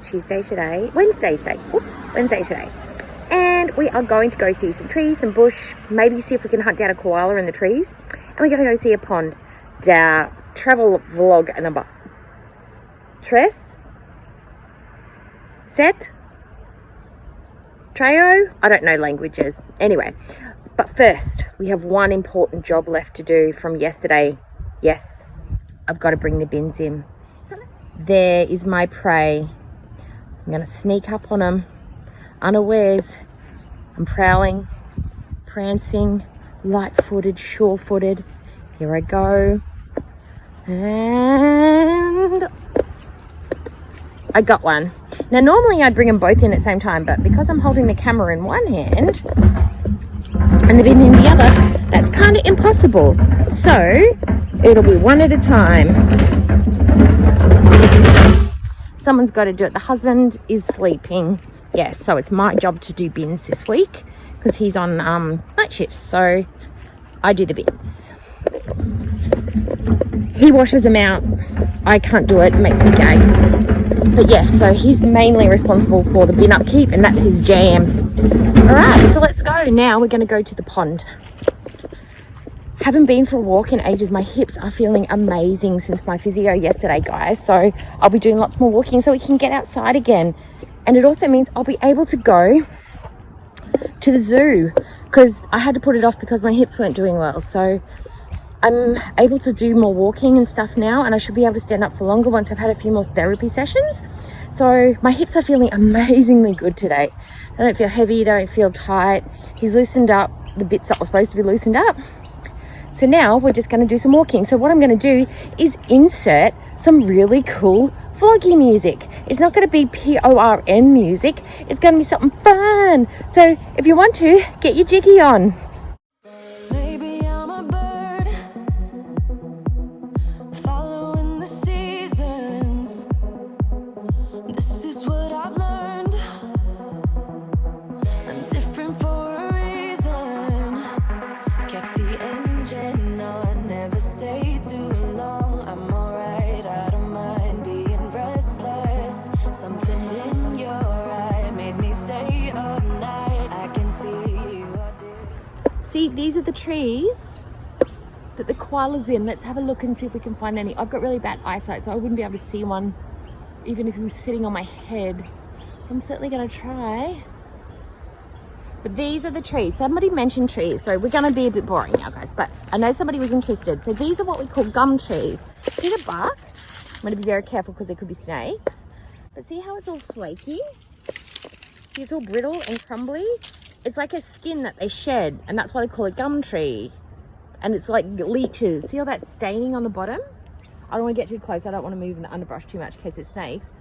Tuesday today, Wednesday today, Wednesday today. And we are going to go see some trees, some bush, maybe see if we can hunt down a koala in the trees. And we're going to go see a pond. Travel vlog number. Tres? Set? Treo? I don't know languages. Anyway, but first, we have one important job left to do from yesterday. Yes, I've got to bring the bins in. There is my prey. I'm going to sneak up on him unawares. I'm prowling, prancing, light-footed, sure-footed. Here I go. And I got one. Now, normally I'd bring them both in at the same time, but because I'm holding the camera in one hand and the bin in the other, that's kind of impossible. So, it'll be one at a time. Someone's got to do it. The husband is sleeping. Yes, so it's my job to do bins this week because he's on night shifts, so I do the bins. He washes them out. I can't do it. It makes me gay. But yeah, so he's mainly responsible for the bin upkeep, and that's his jam. All right, so let's go. Now we're going to go to the pond. Haven't been for a walk in ages. My hips are feeling amazing since my physio yesterday, guys. So I'll be doing lots more walking so we can get outside again. And it also means I'll be able to go to the zoo because I had to put it off because my hips weren't doing well. So I'm able to do more walking and stuff now, and I should be able to stand up for longer once I've had a few more therapy sessions. So my hips are feeling amazingly good today. They don't feel heavy, they don't feel tight. He's loosened up the bits that were supposed to be loosened up. So now we're just going to do some walking. So what I'm going to do is insert some really cool vloggy music. It's not going to be PORN music. It's going to be something fun. So if you want to, get your jiggy on. Maybe I'm a bird following the seasons. This is what I've learned. I'm different for a reason. Kept the engine on, never stay too long. I'm alright, I don't mind being restless. Something in your eye made me stay all night. I can see you, I did. See, these are the trees that the koala's in. Let's have a look and see if we can find any. I've got really bad eyesight, so I wouldn't be able to see one even if he was sitting on my head. I'm certainly going to try. But these are the trees. Somebody mentioned trees, so we're going to be a bit boring now, guys, but I know somebody was interested. So these are what we call gum trees. See the bark? I'm going to be very careful because there could be snakes. But see how it's all flaky? See, it's all brittle and crumbly. It's like a skin that they shed, and that's why they call it gum tree. And it's like leeches. See all that staining on the bottom? I don't want to get too close. I don't want to move in the underbrush too much in case it's snakes.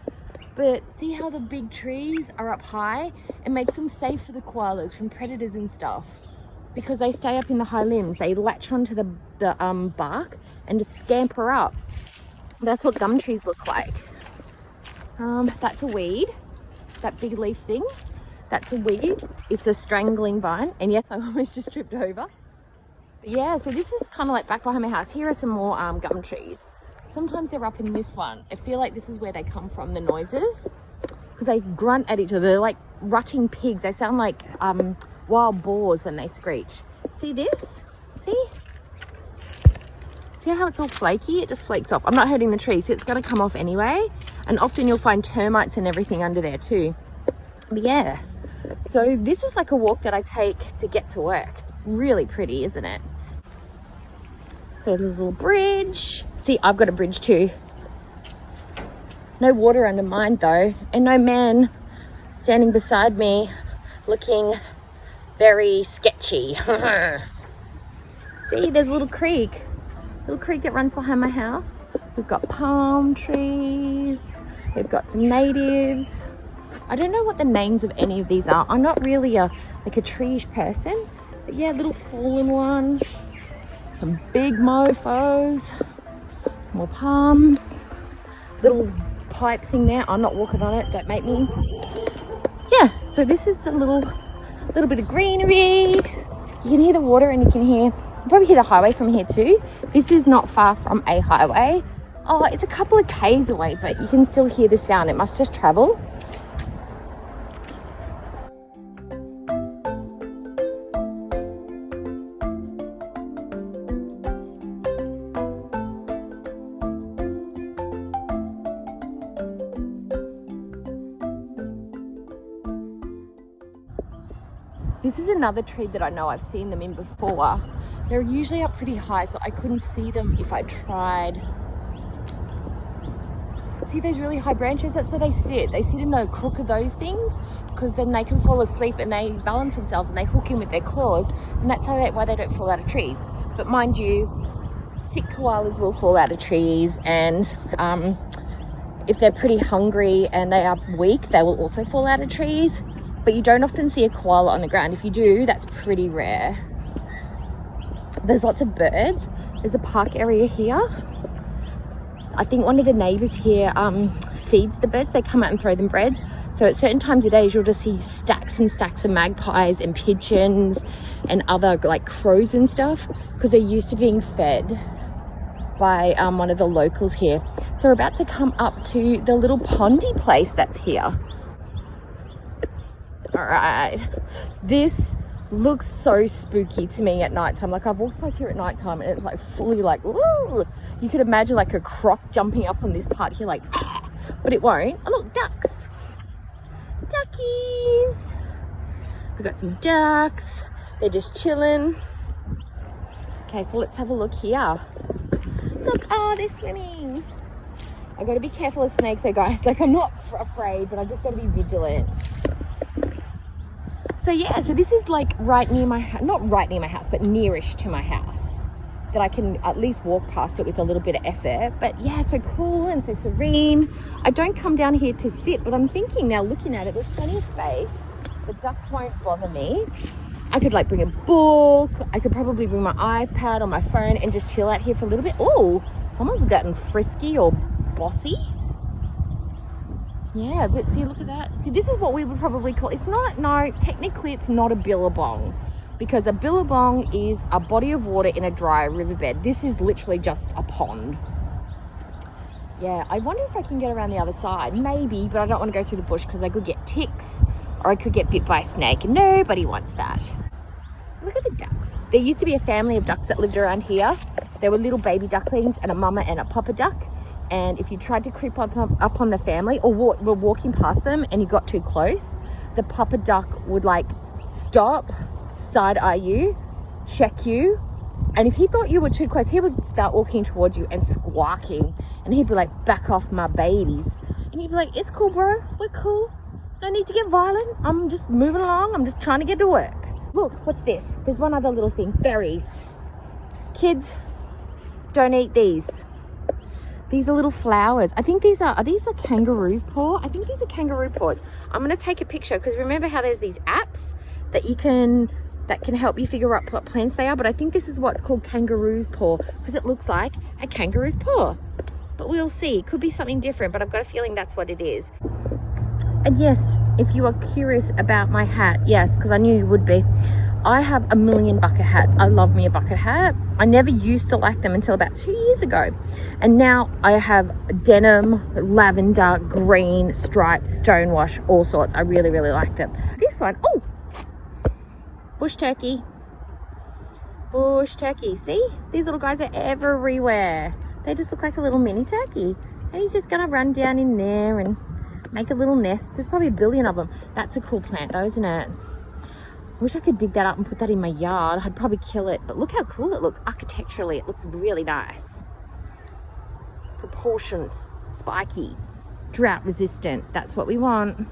But see how the big trees are up high? It makes them safe for the koalas from predators and stuff because they stay up in the high limbs. They latch onto the bark and just scamper up. That's what gum trees look like. That's a weed, that big leaf thing. That's a weed. It's a strangling vine. And yes, I almost just tripped over. But yeah, so this is kind of like back behind my house. Here are some more gum trees. Sometimes they're up in this one. I feel like this is where they come from, the noises, because they grunt at each other. They're like rutting pigs. They sound like wild boars when they screech. See this? See? See how it's all flaky? It just flakes off. I'm not hurting the tree, so it's going to come off anyway. And often you'll find termites and everything under there too. But yeah, so this is like a walk that I take to get to work. It's really pretty, isn't it? So there's a little bridge. See, I've got a bridge too. No water under mine though, and no man standing beside me looking very sketchy. See, there's a little creek that runs behind my house. We've got palm trees. We've got some natives. I don't know what the names of any of these are. I'm not really a tree-ish person, but yeah, little fallen ones, some big mofos, more palms, little pipe thing there. I'm not walking on it, don't make me. Yeah, so this is the little bit of greenery. You can hear the water and you can probably hear the highway from here too. This is not far from a highway. Oh, it's a couple of k's away, but you can still hear the sound. It must just travel. This is another tree that I know I've seen them in before. They're usually up pretty high, so I couldn't see them if I tried. See those really high branches? That's where they sit. They sit in the crook of those things because then they can fall asleep and they balance themselves and they hook in with their claws, and that's why they don't fall out of trees. But mind you, sick koalas will fall out of trees, and if they're pretty hungry and they are weak, they will also fall out of trees. But you don't often see a koala on the ground. If you do, that's pretty rare. There's lots of birds. There's a park area here. I think one of the neighbours here feeds the birds. They come out and throw them bread. So at certain times of days, you'll just see stacks and stacks of magpies and pigeons and other like crows and stuff, because they're used to being fed by one of the locals here. So we're about to come up to the little pondy place that's here. All right, this looks so spooky to me at nighttime. Like, I've walked past here at nighttime and it's like fully like, ooh, you could imagine like a croc jumping up on this part here, like, but it won't. Oh look, ducks, duckies. We've got some ducks. They're just chilling. Okay, so let's have a look here. Look, oh, they're swimming. I got to be careful of snakes, though, guys. Like, I'm not afraid, but I just got to be vigilant. So yeah, so this is like right near my house, not right near my house, but nearish to my house, that I can at least walk past it with a little bit of effort. But yeah, so cool and so serene. I don't come down here to sit, but I'm thinking now, looking at it, there's plenty of space. The ducks won't bother me. I could like bring a book. I could probably bring my iPad or my phone and just chill out here for a little bit. Oh, someone's gotten frisky or bossy. Yeah, but see, look at that. See, this is what we would probably call, it's not, no, technically it's not a billabong, because a billabong is a body of water in a dry riverbed. This is literally just a pond. Yeah, I wonder if I can get around the other side. Maybe, but I don't want to go through the bush because I could get ticks or I could get bit by a snake, and nobody wants that. Look at the ducks. There used to be a family of ducks that lived around here. There were little baby ducklings and a mama and a papa duck. And if you tried to creep up on the family, or were walking past them and you got too close, the papa duck would like stop, side eye you, check you, and if he thought you were too close, he would start walking towards you and squawking, and he'd be like, back off my babies. And you'd be like, it's cool, bro, we're cool, no need to get violent, I'm just moving along, I'm just trying to get to work. Look, what's this? There's one other little thing. Berries. Kids, don't eat these. These are little flowers. I think these are these a kangaroo's paw? I think these are kangaroo paws. I'm going to take a picture, because remember how there's these apps that can help you figure out what plants they are, but I think this is what's called kangaroo's paw, because it looks like a kangaroo's paw. But we'll see. It could be something different, but I've got a feeling that's what it is. And yes, if you are curious about my hat, yes, because I knew you would be, I have a million bucket hats. I love me a bucket hat. I never used to like them until about 2 years ago. And now I have denim, lavender, green, striped, stonewash, all sorts. I really, really like them. This one, oh, bush turkey. Bush turkey, see? These little guys are everywhere. They just look like a little mini turkey. And he's just gonna run down in there and make a little nest. There's probably a billion of them. That's a cool plant though, isn't it? I wish I could dig that up and put that in my yard. I'd probably kill it, but look how cool it looks architecturally. It looks really nice. Proportions, spiky, drought resistant. That's what we want.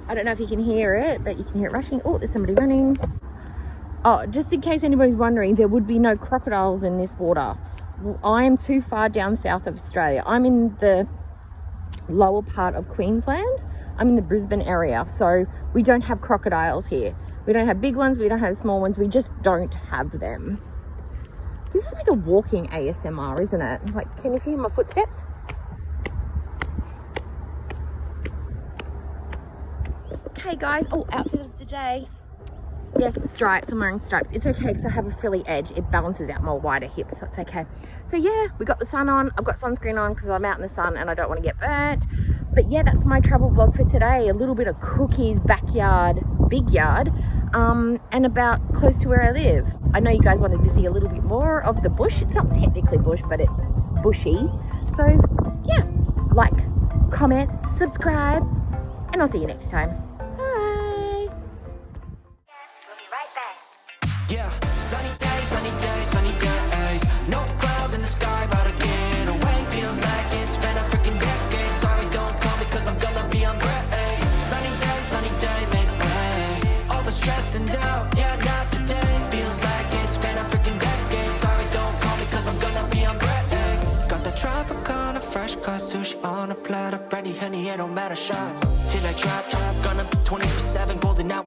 I don't know if you can hear it, but you can hear it rushing. Oh, there's somebody running. Oh, just in case anybody's wondering, there would be no crocodiles in this water. Well, I am too far down south of Australia. I'm in the lower part of Queensland. I'm in the Brisbane area, so we don't have crocodiles here. We don't have big ones, we don't have small ones, we just don't have them. This is like a walking ASMR, isn't it? Like, can you hear my footsteps? Okay guys, oh, outfit of the day. Yes, stripes, I'm wearing stripes. It's okay because I have a frilly edge. It balances out my wider hips, so it's okay. So yeah, we got the sun on. I've got sunscreen on because I'm out in the sun and I don't want to get burnt. But yeah, that's my travel vlog for today. A little bit of Cookies backyard, big yard, and about close to where I live. I know you guys wanted to see a little bit more of the bush. It's not technically bush, but it's bushy. So yeah, like, comment, subscribe, and I'll see you next time. Bye. We'll be right back. Yeah, sunny days, no clouds in the sky, about to get away. Feels like it's been a freaking decade. Sorry, don't call me, cause I'm gonna be on break. Sunny day, make way. All the stress and doubt, yeah, not today. Feels like it's been a freaking decade. Sorry, don't call me, cause I'm gonna be on break. Got the Tropicana, fresh cut sushi on a platter. Brandy, honey, it don't matter, shots till I drop. Gonna be 24/7 golden out.